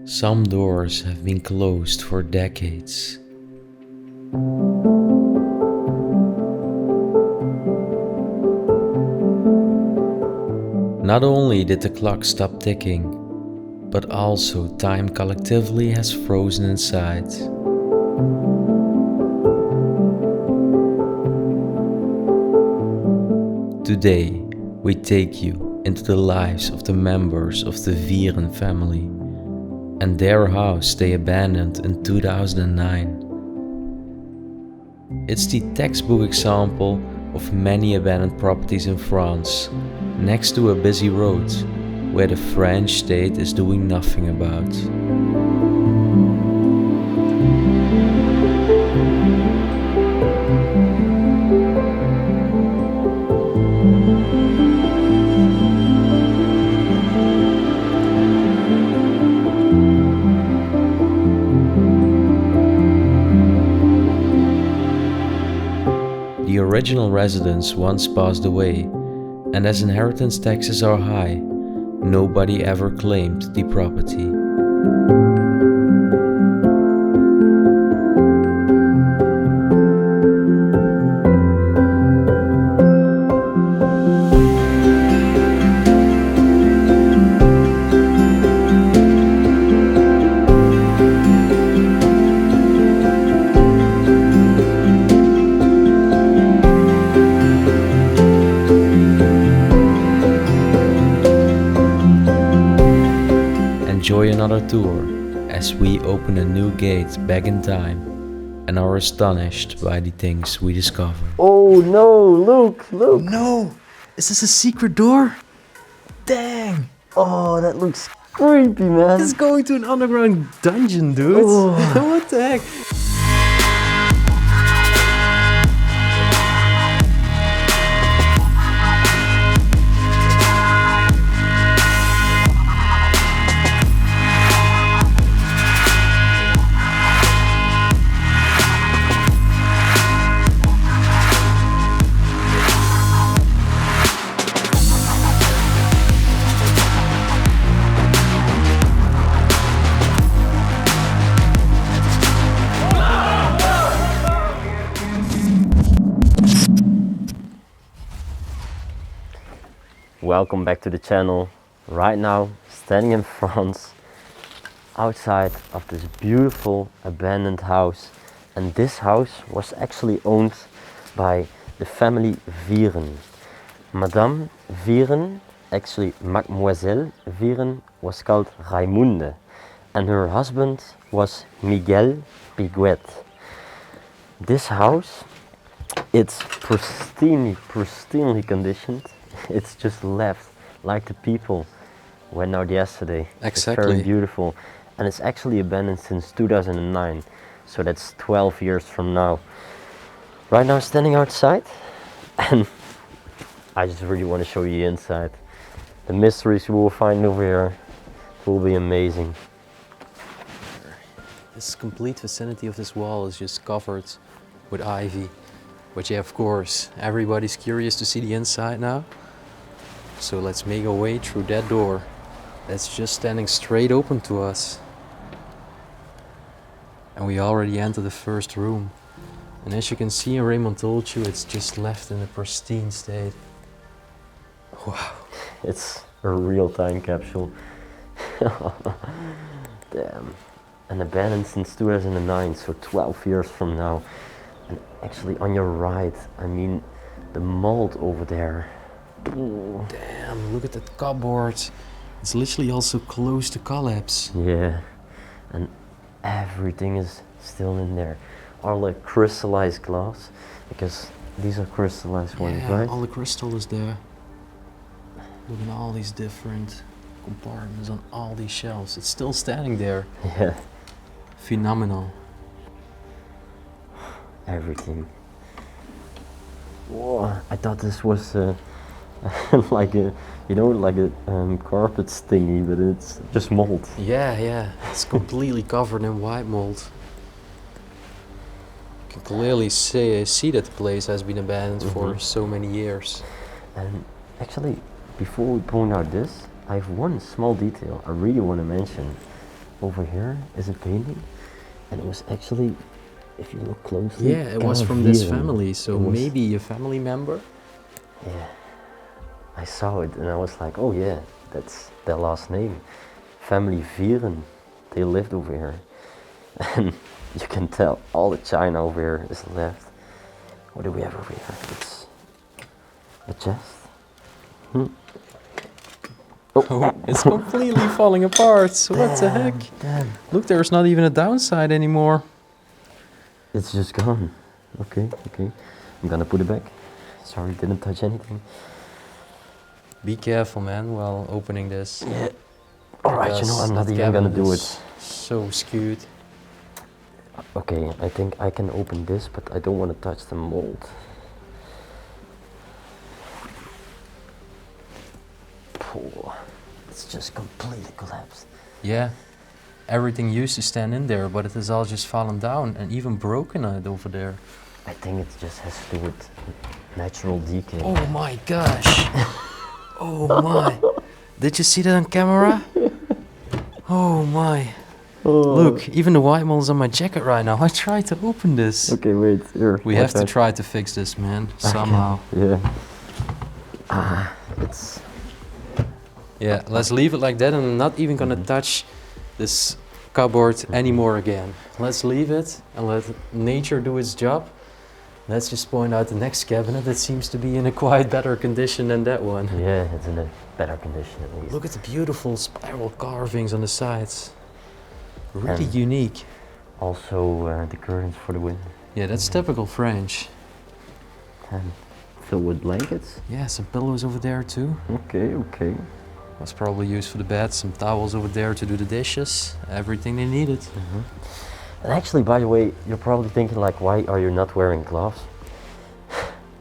Some doors have been closed for decades. Not only did the clock stop ticking, but also time collectively has frozen inside. Today, we take you into the lives of the members of the Vieren family and their house they abandoned in 2009. It's the textbook example of many abandoned properties in France, next to a busy road, where the French state is doing nothing about. The original residents once passed away, and as inheritance taxes are high, nobody ever claimed the property. Enjoy another tour as we open a new gate back in time and are astonished by the things we discover. Oh no, look! No! Is this a secret door? Dang! Oh, that looks creepy, man. It's going to an underground dungeon, dude. Oh. What the heck? Welcome back to the channel. Right now, standing in France, outside of this beautiful abandoned house. And this house was actually owned by the family Vieren. Madame Vieren, actually Mademoiselle Vieren, was called Raimunde, and her husband was 𝗦𝘁cie𝗿𝘆𝗶. This house, it's pristinely conditioned. It's just left like the people went out yesterday. Exactly. It's very beautiful, and it's actually abandoned since 2009, so that's 12 years from now. Right now, standing outside, and I just really want to show you inside. The mysteries we will find over here will be amazing. This complete vicinity of this wall is just covered with ivy, but yeah, of course, everybody's curious to see the inside now. So let's make our way through that door that's just standing straight open to us. And we already entered the first room. And as you can see in Raymond told you, it's just left in a pristine state. Wow. It's a real time capsule. Damn. And abandoned since 2009, so 12 years from now. And actually on your right, I mean, the mold over there. Ooh. Damn, look at that cupboard. It's literally also close to collapse. Yeah, and everything is still in there. All the crystallized glass, because these are crystallized ones, right? All the crystal is there. Look at all these different compartments on all these shelves. It's still standing there. Yeah. Phenomenal. Everything. Whoa, I thought this was like a, you know, like a carpet thingy, but it's just mold. Yeah, it's completely covered in white mold. You can clearly see that the place has been abandoned for so many years. And actually, before we point out this, I have one small detail I really want to mention. over here is a painting, and it was actually, if you look closely, Yeah, it was from this Vieren. family, so It was- maybe a family member. Yeah, I saw it and I was like, oh yeah, that's their last name. Family Vieren, they lived over here. And you can tell all the china over here is left. What do we have over here? It's a chest. Oh, it's completely falling apart. What the heck? Damn. Look, there's not even a downside anymore. It's just gone. Okay, okay. I'm gonna put it back. Sorry, didn't touch anything. Be careful, man, while opening this. Yeah. Alright, you know, because I'm not that even gonna cabinet do is it. So skewed. Okay, I think I can open this, but I don't want to touch the mold. Oh, it's just completely collapsed. Yeah, everything used to stand in there, but it has all just fallen down and even broken over there. I think it just has to do with natural decay. Oh my gosh. Oh my. Did you see that on camera? Oh my. Look, even the white mold is on my jacket right now. I tried to open this. Okay, wait, here. We have to try to fix this, man, somehow. Yeah. It's... Yeah, let's leave it like that, and I'm not even gonna touch this cupboard anymore again. Let's leave it and let nature do its job. Let's just point out the next cabinet that seems to be in a quite better condition than that one. Yeah, it's in a better condition at least. Look at the beautiful spiral carvings on the sides. Really And unique. also the curtains for the window. Yeah, that's typical French. And filled with blankets. Yeah, some pillows over there too. Okay, okay. Was probably used for the bed. Some towels over there to do the dishes. Everything they needed. And actually, by the way, you're probably thinking like, why are you not wearing gloves?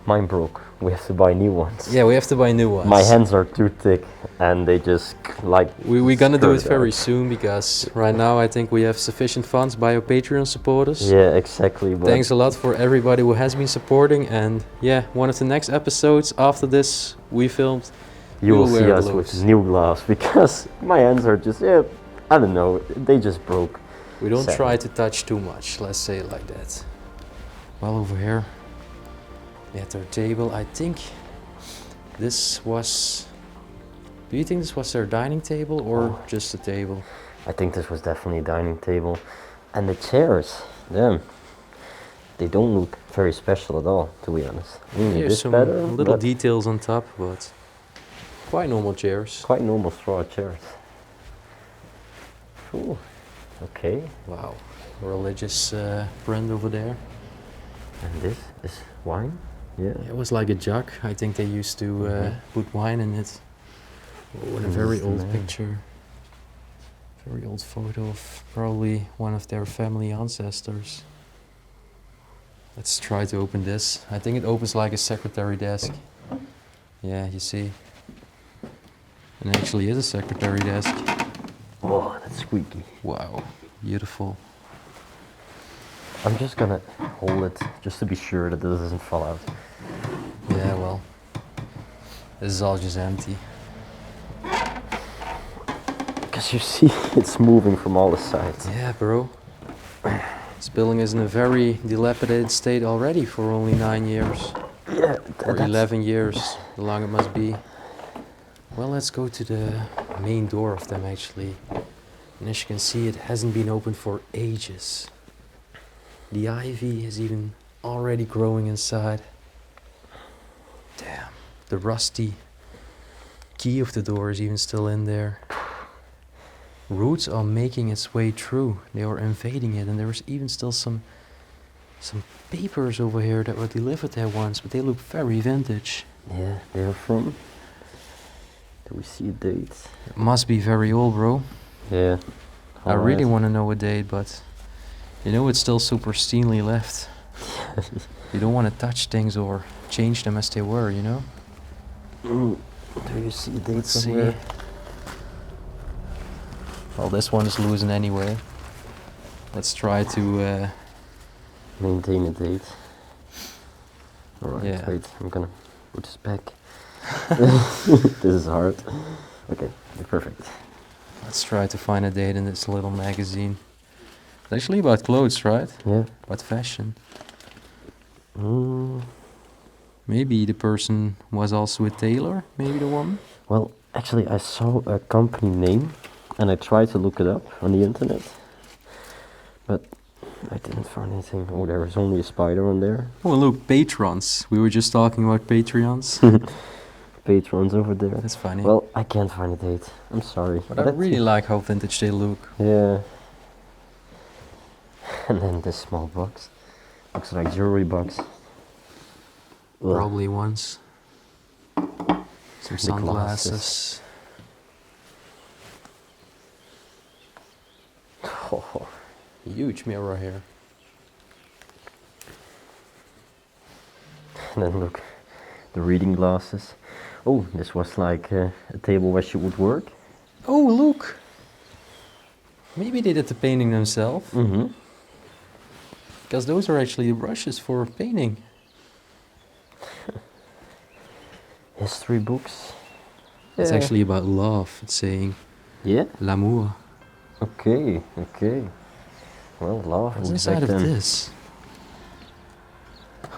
Mine broke. We have to buy new ones. Yeah, we have to buy new ones. My hands are too thick and they just like... We're gonna do it skirt very out. soon, because right now I think we have sufficient funds by our Patreon supporters. Yeah, exactly. But Thanks a lot for everybody who has been supporting, and yeah, one of the next episodes after this we filmed, you we will will see wear us gloves. with new gloves because my hands are just, yeah, I don't know, they just broke. We don't Sadly. try to touch too much, let's say it like that. Well, over here, at our table, I think this was... Do you think this was their dining table or Oh. just a table? I think this was definitely a dining table. And the chairs, damn, they don't look very special at all, to be honest. Here's This some better, little but details on top, but quite normal chairs. quite normal straw chairs. Ooh, okay. Wow, religious print over there. And this is wine? Yeah. It was like a jug. I think they used to put wine in it. Oh, and a This very is the old man. picture. Very old photo of probably one of their family ancestors. Let's try to open this. I think it opens like a secretary desk. Yeah, you see. It actually is a secretary desk. Oh, that's squeaky. Wow, beautiful. I'm just gonna hold it just to be sure that this doesn't fall out. Yeah, well, this is all just empty. Because you see, it's moving from all the sides. Yeah, bro. This building is in a very dilapidated state already for only 9 years. Yeah, Or 11 years, how long it must be. Well, let's go to the main door of them actually. And as you can see, it hasn't been opened for ages. The ivy is even already growing inside. Damn, the rusty key of the door is even still in there. Roots are making its way through. They are invading it, and there is even still some papers over here that were delivered there once, but they look very vintage. Yeah, they're from... Do we see a date? It must be very old, bro. Yeah. I really Alright. want to know a date, but you know it's still super pristinely left. You don't want to touch things or change them as they were, you know? Do you see a date Let's see. somewhere? Well, this one is losing anyway. Let's try to... Maintain a date. Alright, Yeah. wait, I'm gonna put this back. This is hard. Okay, perfect. Let's try to find a date in this little magazine. It's actually about clothes, right? Yeah. About fashion. Mm. Maybe the person was also a tailor, maybe the woman? Well, actually, I saw a company name, and I tried to look it up on the internet, but I didn't find anything. Oh, there was only a spider on there. Oh, look, patrons. We were just talking about Patreons. Patrons over there. That's funny. Well, I can't find a date. I'm sorry. But I really like how vintage they look. Yeah. And then this small box. Looks like jewelry box. Ugh. Probably once. Some sunglasses. Oh. Huge mirror here. And then look, the reading glasses. Oh, this was like a table where she would work. Oh, look! Maybe they did the painting themselves. Mm-hmm. Because those are actually the brushes for painting. History books. It's Yeah. actually about love. It's saying Yeah? l'amour. Okay, okay. Well, love. What's was inside back of then. this?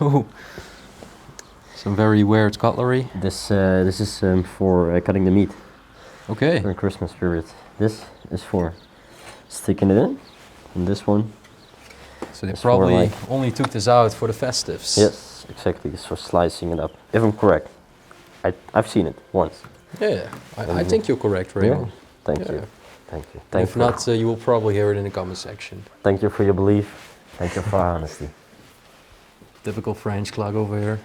Oh, some very weird cutlery. This is for cutting the meat Okay. during Christmas period. This is for sticking it in, and this one. So they It's more probably like- only took this out for the festives. Yes, exactly. It's for slicing it up. If I'm correct, I've seen it once. Yeah, I think you're correct, Yeah. Raymond. Thank Yeah. you. Thank you. Thank If you. not, you will probably hear it in the comment section. Thank you for your belief. Thank you for your honesty. Typical French clog over here.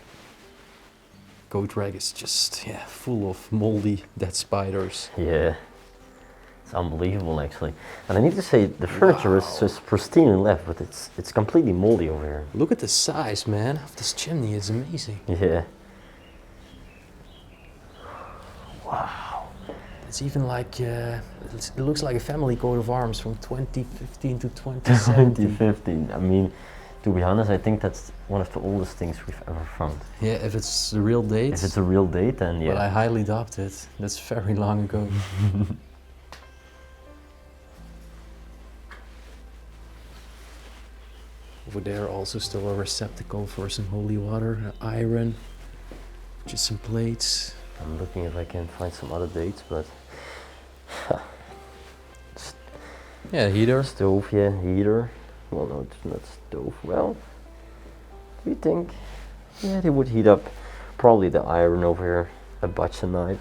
Goat rag is just, yeah, full of moldy dead spiders. Yeah. It's unbelievable, actually. And I need to say, the furniture is just pristine and left, but it's completely moldy over here. Look at the size, man, of this chimney. It's amazing. Yeah. It's even like, it looks like a family coat of arms from 2015 to 2017. 2015. I mean, to be honest, I think that's one of the oldest things we've ever found. Yeah, if it's the real date. If it's a real date, then yeah. But I highly doubt it. That's very long ago. Over there also still a receptacle for some holy water, iron, just some plates. I'm looking if I can find some other dates, but Yeah, heater. stove, yeah, heater. Well, no, it's not stove. Well, we think, yeah, they would heat up probably the iron over here, a butcher knife.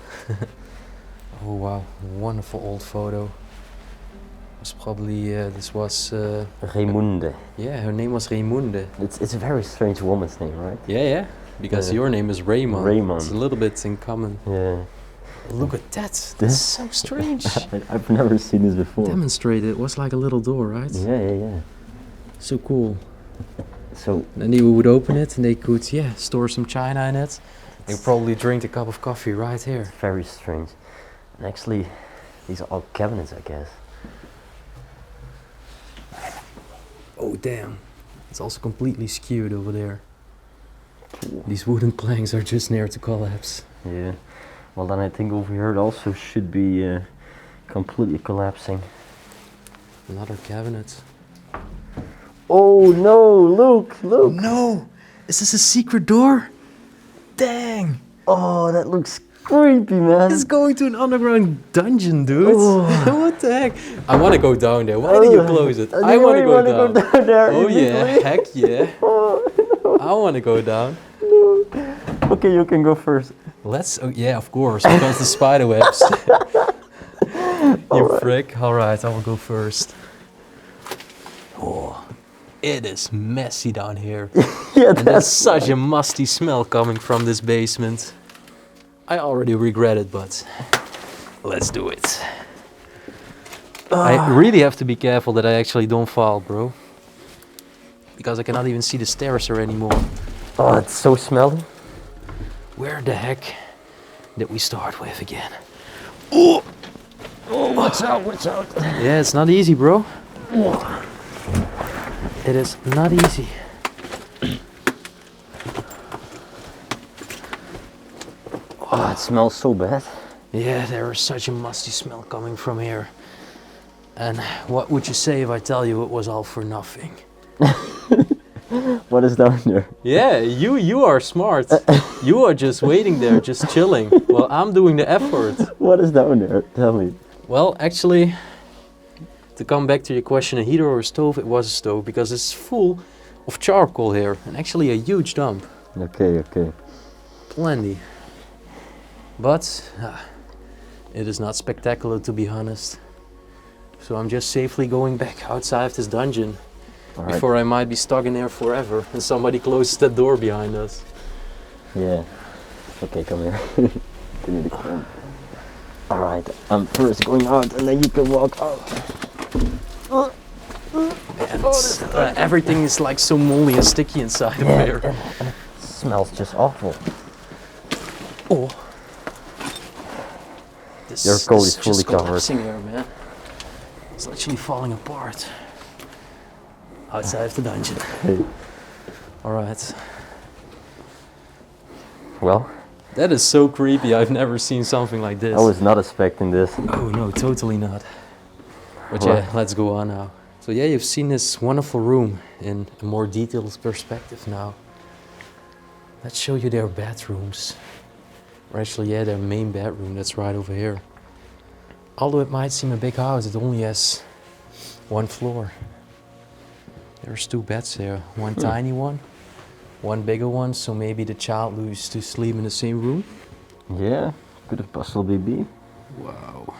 Oh wow, wonderful old photo. Was probably, this was, Raymunde. yeah, her name was Raymunde. It's a very strange woman's name, right? Yeah, because Yeah. your name is Raymond. Raymond. It's a little bit in common. Yeah. Look at that. That's This- so strange. I've never seen this before. Demonstrated. It was like a little door, right? Yeah. So cool. So, Then they would open it and they could, yeah, store some china in it. They probably drink a cup of coffee right here. very strange. And actually, these are all cabinets, I guess. Oh damn. It's also completely skewed over there. These wooden planks are just near to collapse. Yeah. Well, then I think over here it also should be completely collapsing. Another cabinet. Oh no! Look! No! Is this a secret door? Dang! Oh, that looks creepy, man. It's going to an underground dungeon, dude. Oh. What the heck? I want to go down there. Why did you close it? I want to really go wanna down. there. Oh you yeah, really? heck yeah. Oh, I want to go down. no. Okay, you can go first. Let's, oh yeah, of course, because the spider webs. You frick. Alright, I will go first. Oh, it is messy down here. Yeah, And there's such a musty smell coming from this basement. I already regret it, but let's do it. I really have to be careful that I actually don't fall, bro. Because I cannot even see the stairs here anymore. Oh, it's so smelly. Where the heck did we start with again? Oh! Watch out. Yeah, it's not easy, bro. It is not easy. Oh, it smells so bad. Yeah, there is such a musty smell coming from here. And what would you say if I tell you it was all for nothing? What is down there? Yeah, you are smart. You are just waiting there, just chilling. Well, I'm doing the effort. What is down there? Tell me. Well, actually, to come back to your question, a heater or a stove, it was a stove because it's full of charcoal here, and actually a huge dump. Okay, okay. Plenty. But it is not spectacular, to be honest. So I'm just safely going back outside of this dungeon All right. before I might be stuck in there forever and somebody closes that door behind us. Yeah. Okay, come here. Give me the comb. All right. I'm first going out, and then you can walk out. And everything is like so moldy and sticky inside of here. And it smells just awful. Oh. This, Your coat this is fully just covered. collapsing here, man. It's literally falling apart. Outside of the dungeon. Hey. Alright. Well, That is so creepy. I've never seen something like this. I was not expecting this. Oh no, totally not. But Right. yeah, let's go on now. So yeah, you've seen this wonderful room in a more detailed perspective now. Let's show you their bedrooms. Or actually, yeah, their main bedroom, that's right over here. Although it might seem a big house, it only has one floor. There's two beds here, one tiny one bigger one, so maybe the child used to sleep in the same room. Yeah, could have possibly be. Wow.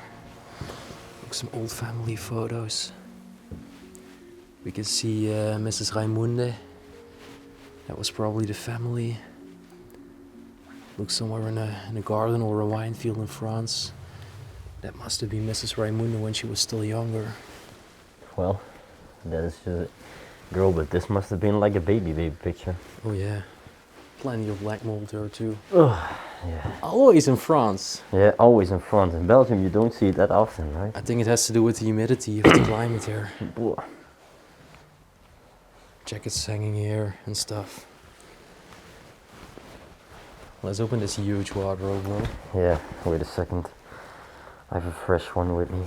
Look, some old family photos. We can see Mrs. 𝗦𝘁cie𝗿𝗆𝗆. That was probably the family. Looks somewhere in a garden or a wine field in France. That must have been Mrs. 𝗦𝘁cie𝗿𝗆𝗆 when she was still younger. Well, that is just a girl, but this must have been like a baby picture. Oh yeah. Plenty of black mold there too. Ugh, yeah. Always in France. Yeah, always in France. In Belgium, you don't see it that often, right? I think it has to do with the humidity of the climate here. Boah. Jackets hanging here and stuff. Let's open this huge wardrobe, bro. Yeah, wait a second. I have a fresh one with me.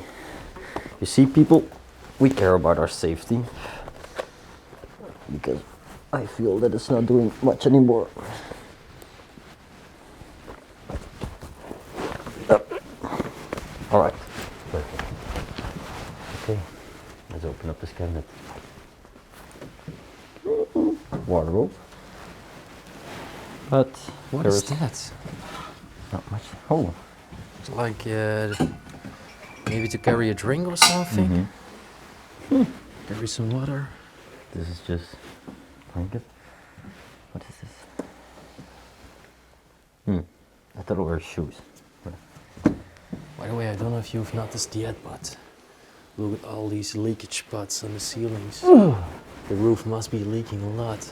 You see, people, we care about our safety. Because I feel that it's not doing much anymore. Alright. Okay, let's open up this cabinet. Wardrobe. But What there is that? not much. Oh. It's like maybe to carry a drink or something. Carry some water. This is just blanket. What is this? I thought it were shoes. By the way, I don't know if you've noticed yet, but look at all these leakage spots on the ceilings. The roof must be leaking a lot.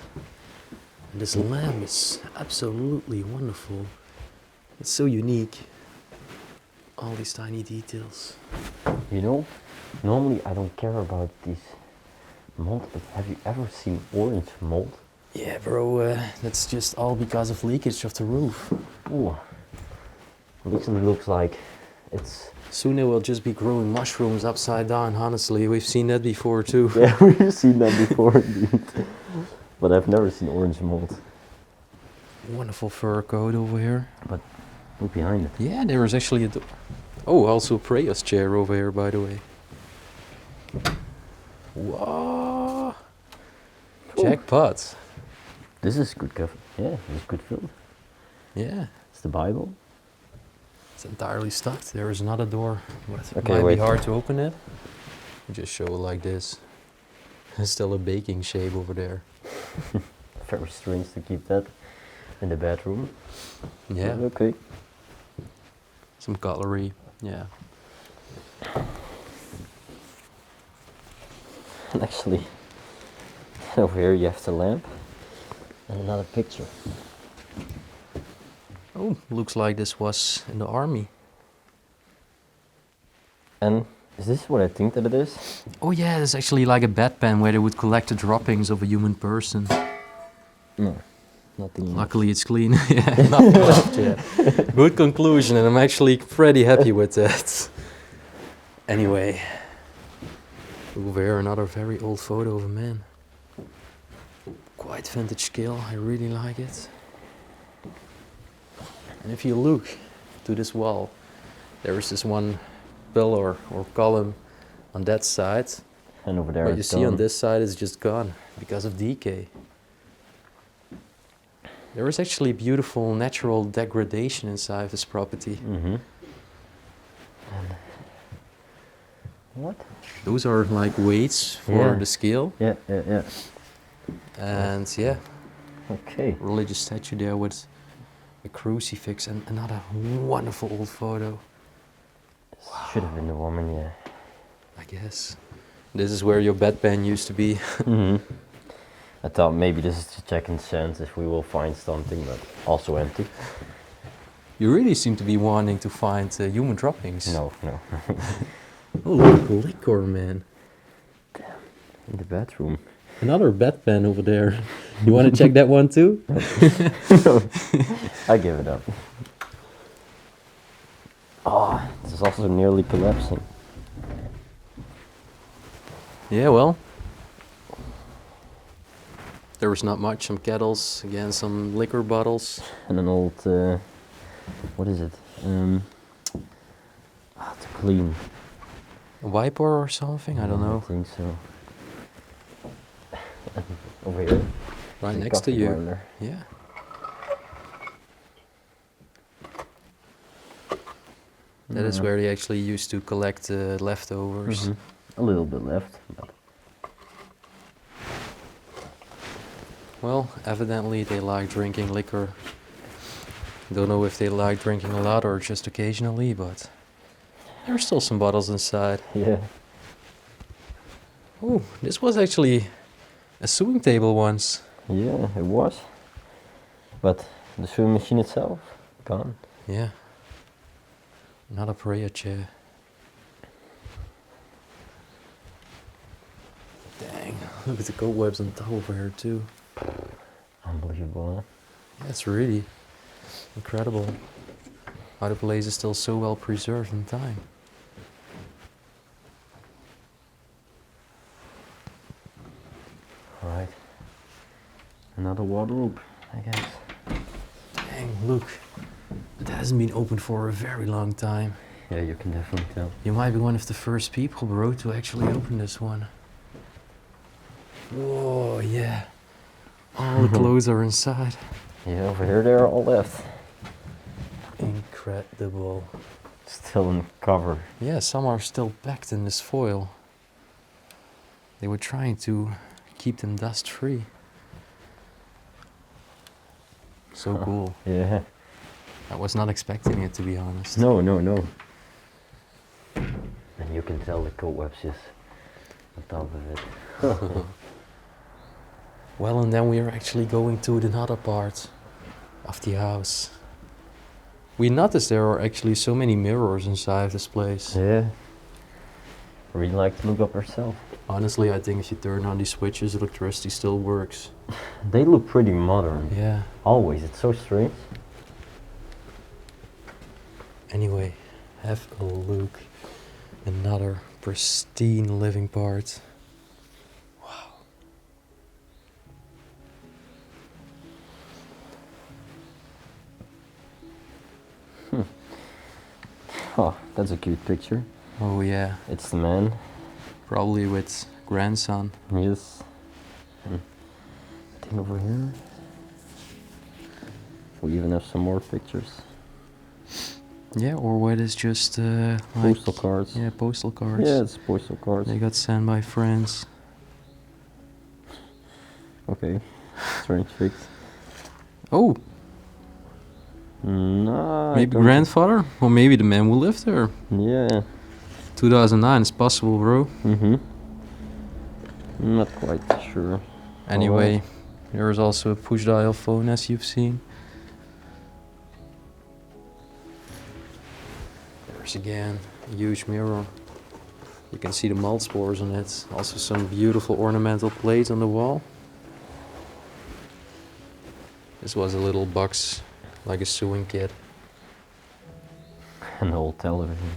And this lamp is absolutely wonderful. It's so unique. All these tiny details. You know, normally I don't care about these mold, but have you ever seen orange mold? Yeah, bro, that's just all because of leakage of the roof. Ooh. Looks like it's... Soon it will just be growing mushrooms upside down, honestly. We've seen that before too. Yeah, we've seen that before indeed. But I've never seen orange mold. Wonderful fur coat over here. But look behind it. Yeah, there is actually a door. Oh, also a prayer's chair over here, by the way. Wow. Jackpot. This is good cover. Yeah, this is good film. Yeah, It's the Bible. it's entirely stuffed. There is another door, but it Okay, might wait. be hard to open it. Just show it like this. There's still a baking shape over there. Very strange to keep that in the bedroom. Yeah, Okay. some cutlery. Yeah. And actually, over here you have the lamp and another picture. Oh, looks like this was in the army. And is this what I think that it is? Oh yeah, there's actually like a bedpan where they would collect the droppings of a human person. No, nothing. Luckily it's clean. Yeah, nothing left, yeah. Good conclusion, and I'm actually pretty happy with that. Anyway, Ooh, there, another very old photo of a man. Quite vintage scale, I really like it. And if you look to this wall, there is this one pillar or column on that side. And over there What you it's see on gone. this side is just gone because of decay. There is actually beautiful natural degradation inside this property. Mm-hmm. What? Those are like weights for Yeah. the scale. Yeah, yeah, yeah. And yeah, Okay. religious statue there with a crucifix and another wonderful old photo. Should have been the woman, yeah. I guess. This is where your bedpan used to be. Mm-hmm. I thought maybe this is to check in chance if we will find something, but also empty. You really seem to be wanting to find human droppings. No, no. Oh, look, liquor, man. In the bedroom. Another bedpan over there. You want to check that one too? I give it up. Oh, this is also nearly collapsing. Yeah, well. There was not much. Some kettles, again, some liquor bottles. And an old, what is it? To clean. A wiper or something? I don't know. I think so. Over here. Right the next to coffee you. boiler. Yeah. That is Yeah. where they actually used to collect leftovers. Mhm. A little bit left, but Well, evidently they like drinking liquor. Don't know if they like drinking a lot or just occasionally, but there's still some bottles inside. yeah. Oh, this was actually a sewing table once. Yeah, it was. But the sewing machine itself, gone. Yeah. Not a prayer chair. Dang, look at the cobwebs on top over here too. Unbelievable, huh? That's really incredible. How the place is still so well preserved in time. Alright. Another wardrobe, I guess. Dang, look. It hasn't been opened for a very long time. Yeah, you can definitely tell. You might be one of the first people, bro, to actually open this one. Whoa, yeah. All the clothes are inside. Yeah, over here they're all left. Incredible. Still in cover. Yeah, some are still packed in this foil. They were trying to keep them dust free. So cool. Yeah. I was not expecting it, to be honest. No, no, no. And you can tell the cobwebs is on top of it. Well, and then we are actually going to another part of the house. We noticed there are actually so many mirrors inside this place. Yeah. I really like to look up herself. Honestly, I think if you turn on these switches, electricity still works. They look pretty modern. Yeah. Always, it's so strange. Anyway, have a look. Another pristine living part. Wow. Oh, that's a cute picture. Oh yeah, It's the man. probably with grandson. Yes. And I think over here we even have some more pictures. Yeah, or what is just like, Postal cards. Yeah, postal cards. Yeah, it's postal cards. They got sent by friends. Okay. Strange fix. Oh, No. I maybe don't- grandfather? Or maybe the man who lived there. Yeah. 2009 is possible, bro. Mm-hmm. Not quite sure. Anyway, there is also a push dial phone, as you've seen. There's again a huge mirror. You can see the mold spores on it. Also some beautiful ornamental plates on the wall. This was a little box, like a sewing kit. An old television.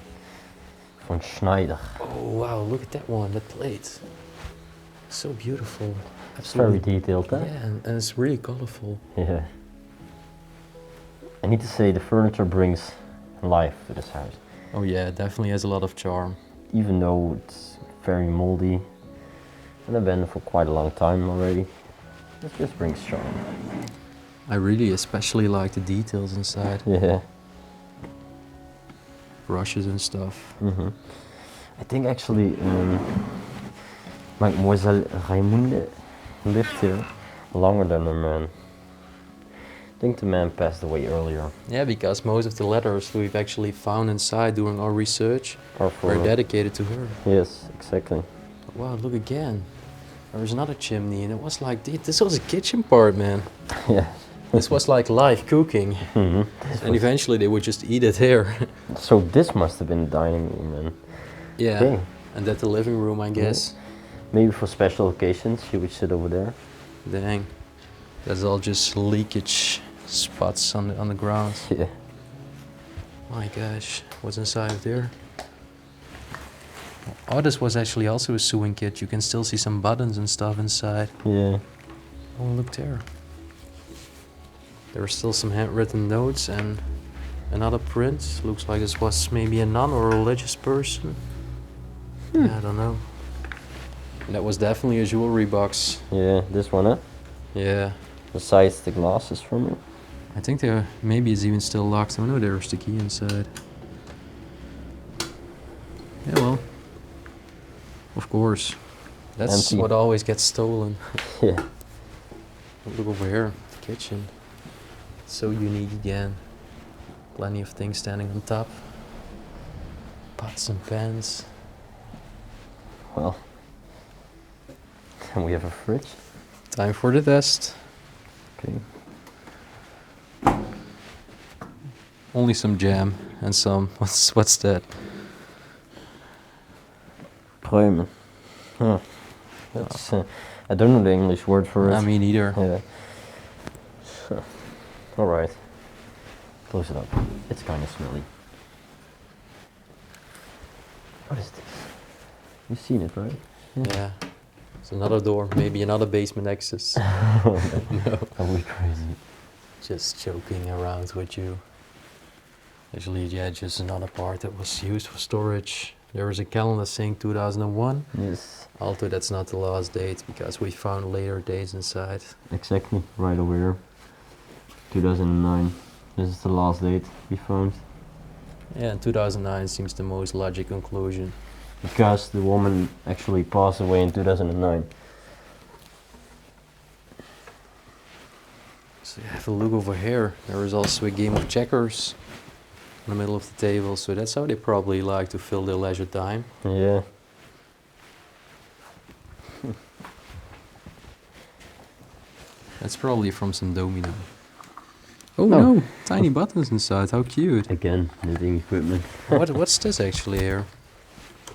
von Schneider. Oh wow, look at that one, that plate. So beautiful. It's very Absolutely. detailed, huh? Yeah, and it's really colorful. Yeah. I need to say the furniture brings life to this house. Oh yeah, it definitely has a lot of charm. Even though it's very moldy and I've been for quite a long time already, it just brings charm. I really especially like the details inside. Yeah. Brushes and stuff. I think actually 𝗦𝘁cie𝗿𝘆𝗹𝗶 lived here longer than the man. I think the man passed away earlier. Yeah, because most of the letters we've actually found inside during our research Or for were dedicated to her. Yes, exactly. Wow, look again. There was another chimney and it was like, this was a kitchen part, man. Yeah. This was like live cooking. And eventually they would just eat it here. So this must have been the dining room then. Yeah, Okay. and that the living room, I guess. Maybe for special occasions you would sit over there. Dang. That's all just leakage spots on the ground. Yeah. My gosh, what's inside of there? Oh, this was actually also a sewing kit. You can still see some buttons and stuff inside. Yeah. Oh, look there. There are still some handwritten notes and another print. Looks like this was maybe a nun or a religious person. Yeah, I don't know. And that was definitely a jewelry box. Yeah, this one, huh? Yeah. Besides the glasses from it. I think there maybe it's even still locked. Oh no, there's the key inside. Yeah, well, of course. That's Empty. what always gets stolen. Yeah. Look over here, the kitchen. So unique again. Plenty of things standing on top. Pots and pans. Well. And we have a fridge. Time for the test. Okay. Only some jam and some, what's that? Pruimen. Huh. That's, I don't know the English word for it. I mean, neither. Yeah. So, alright. Close it up. It's kind of smelly. What is this? You've seen it, right? Yeah. It's another door, maybe another basement access. No. No. That would be crazy. Just joking around with you. Actually, yeah, just another part that was used for storage. There was a calendar saying 2001. Yes. Although that's not the last date because we found later dates inside. Exactly. Right over here. 2009. This is the last date we found. Yeah, and 2009 seems the most logical conclusion. Because the woman actually passed away in 2009. So you have a look over here. There is also a game of checkers in the middle of the table. So that's how they probably like to fill their leisure time. Yeah. That's probably from some domino. Oh No. no, tiny buttons inside, how cute. Again, knitting equipment. What's this actually here?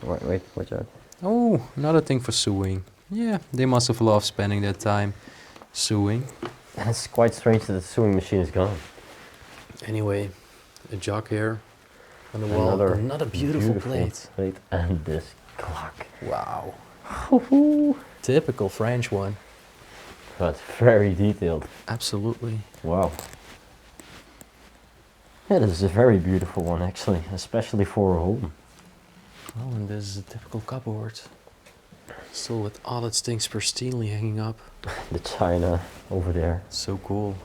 Wait, watch out. Oh, another thing for sewing. Yeah, they must have loved spending their time sewing. And it's quite strange that the sewing machine is gone. Anyway, a jug here on the wall. Another beautiful plate. And this clock. Wow. Typical French one. But very detailed. Absolutely. Wow. Yeah, this is a very beautiful one actually, especially for a home. Oh, and this is a typical cupboard. Still with all its things pristinely hanging up. The china over there. So cool.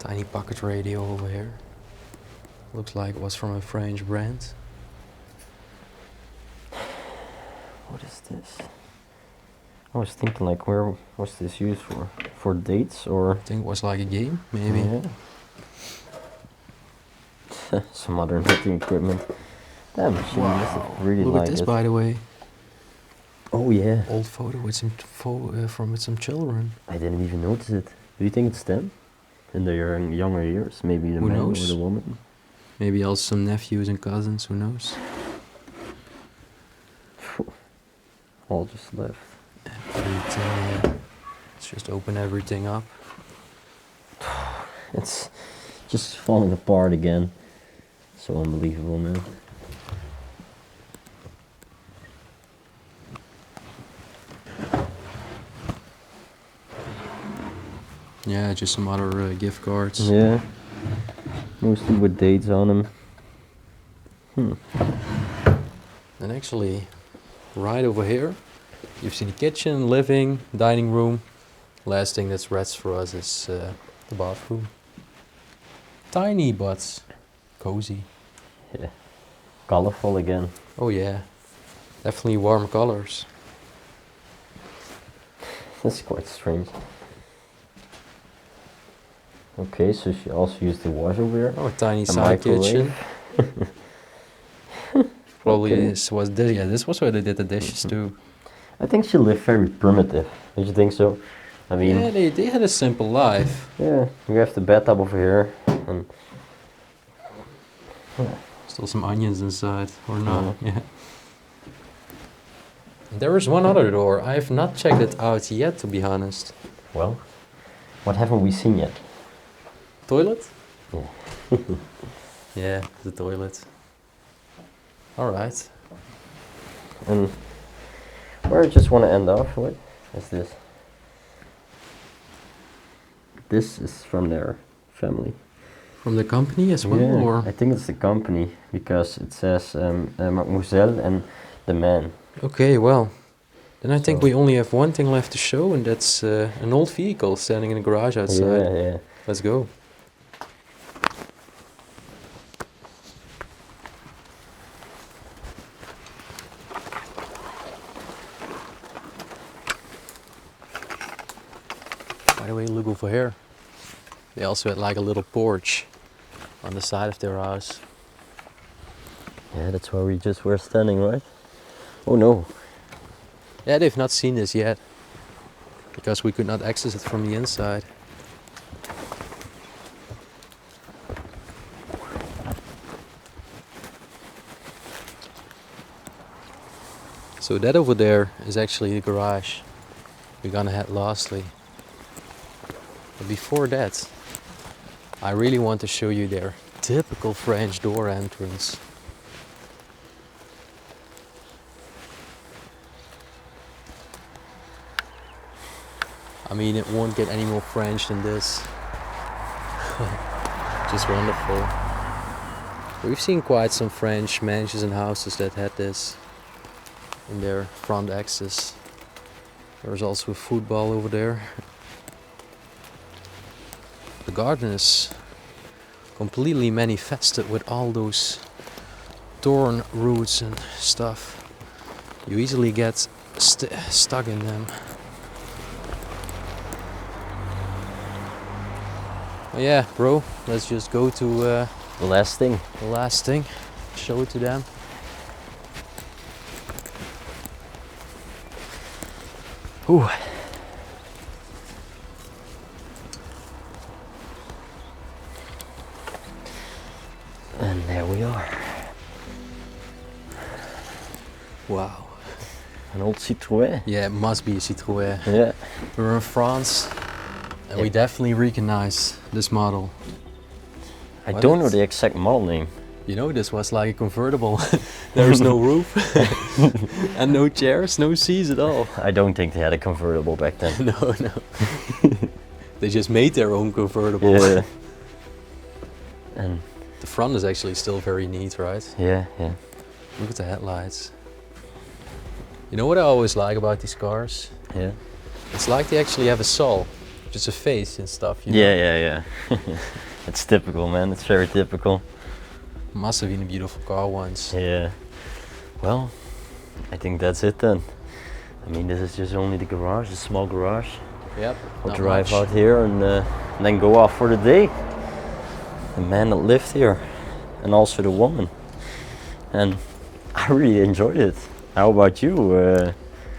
Tiny pocket radio over here. Looks like it was from a French brand. What is this? I was thinking like, where was this used for? For dates or? I think it was like a game, maybe. Yeah. Some other knitting equipment. That machine must have really Look at liked this, it. by the way. Oh yeah. Old photo with some from some children. I didn't even notice it. Do you think it's them? In their younger years? Maybe the Who man knows? or the woman? Maybe also some nephews and cousins, who knows? All just left. Everything, yeah. Let's just open everything up. It's just falling apart again. So unbelievable, man. Yeah, just some other gift cards. Yeah, mostly with dates on them. And actually, right over here, you've seen the kitchen, living, dining room. Last thing that's rest for us is the bathroom. Tiny but cozy. Yeah, colorful again. Oh yeah, definitely warm colors. That's quite strange. Okay, so she also used the washer here. Oh, a tiny A side microwave. kitchen. Probably Okay. this was where they did the dishes too. I think she lived very primitive. Don't you think so? I mean, Yeah, they had a simple life. yeah, we have the bathtub over here, and Still some onions inside, or not? Yeah. There is one other door. I have not checked it out yet, to be honest. well, what haven't we seen yet? Toilet? Yeah. Yeah, the toilet. All right. And where I just want to end off with is this. This is from their family. From the company as well, Yeah, or? I think it's the company because it says 𝗦𝘁cie𝗿𝗆𝗆 and the man. Okay, well, then I think So- we only have one thing left to show, and that's an old vehicle standing in the garage outside. Yeah, yeah. Let's go. By the way, look over here. They also had like a little porch on the side of their house. Yeah, that's where we just were standing, right? Oh no. Yeah, they've not seen this yet because we could not access it from the inside. So that over there is actually the garage we're gonna head lastly. But before that, I really want to show you their typical French door entrance. I mean, it won't get any more French than this. Just wonderful. We've seen quite some French mansions and houses that had this in their front axis. There's also a football over there. The garden is completely manifested with all those thorn roots and stuff. You easily get stuck in them. Oh yeah, bro, let's just go to The last thing. the last thing. Show it to them. Ooh. And there we are. Wow. An old Citroën. Yeah, it must be a Citroën. Yeah. We're in France and we Yeah. definitely recognize this model. I What don't know is- the exact model name. You know, this was like a convertible. There's no roof and no chairs, no seats at all. I don't think they had a convertible back then. No, no. They just made their own convertible. Yeah. And The front is actually still very neat, right? yeah, yeah. Look at the headlights. You know what I always like about these cars? Yeah. It's like they actually have a soul, just a face and stuff. You know? Yeah, yeah, yeah. It's typical, man. It's very typical. Must have been a beautiful car once. Yeah. Well, I think that's it then. I mean, this is just only the garage, a small garage. Yep. We'll not drive much. out here and then go off for the day. The man that lived here, and also the woman. And I really enjoyed it. How about you?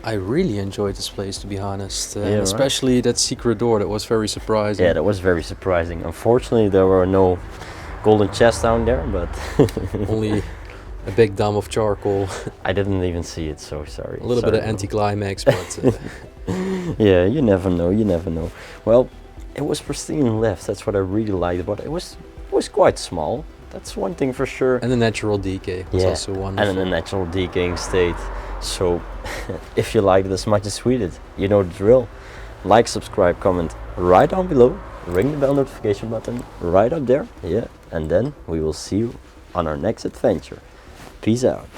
I really enjoyed this place, to be honest. Yeah, right. Especially that secret door, that was very surprising. Yeah, that was very surprising. Unfortunately, there were no golden chests down there, but Only a big dump of charcoal, I didn't even see it, so sorry. a little bit of Sorry. anticlimax, but Yeah, you never know, you never know. Well, it was pristine left, that's what I really liked about it. It was quite small, that's one thing for sure. and the natural decay was Yeah, also and wonderful. in a natural decaying state. So if you like it as much as we did, you know the drill. like, subscribe, comment right down below. Ring the bell notification button right up there. Yeah, and then we will see you on our next adventure. Peace out.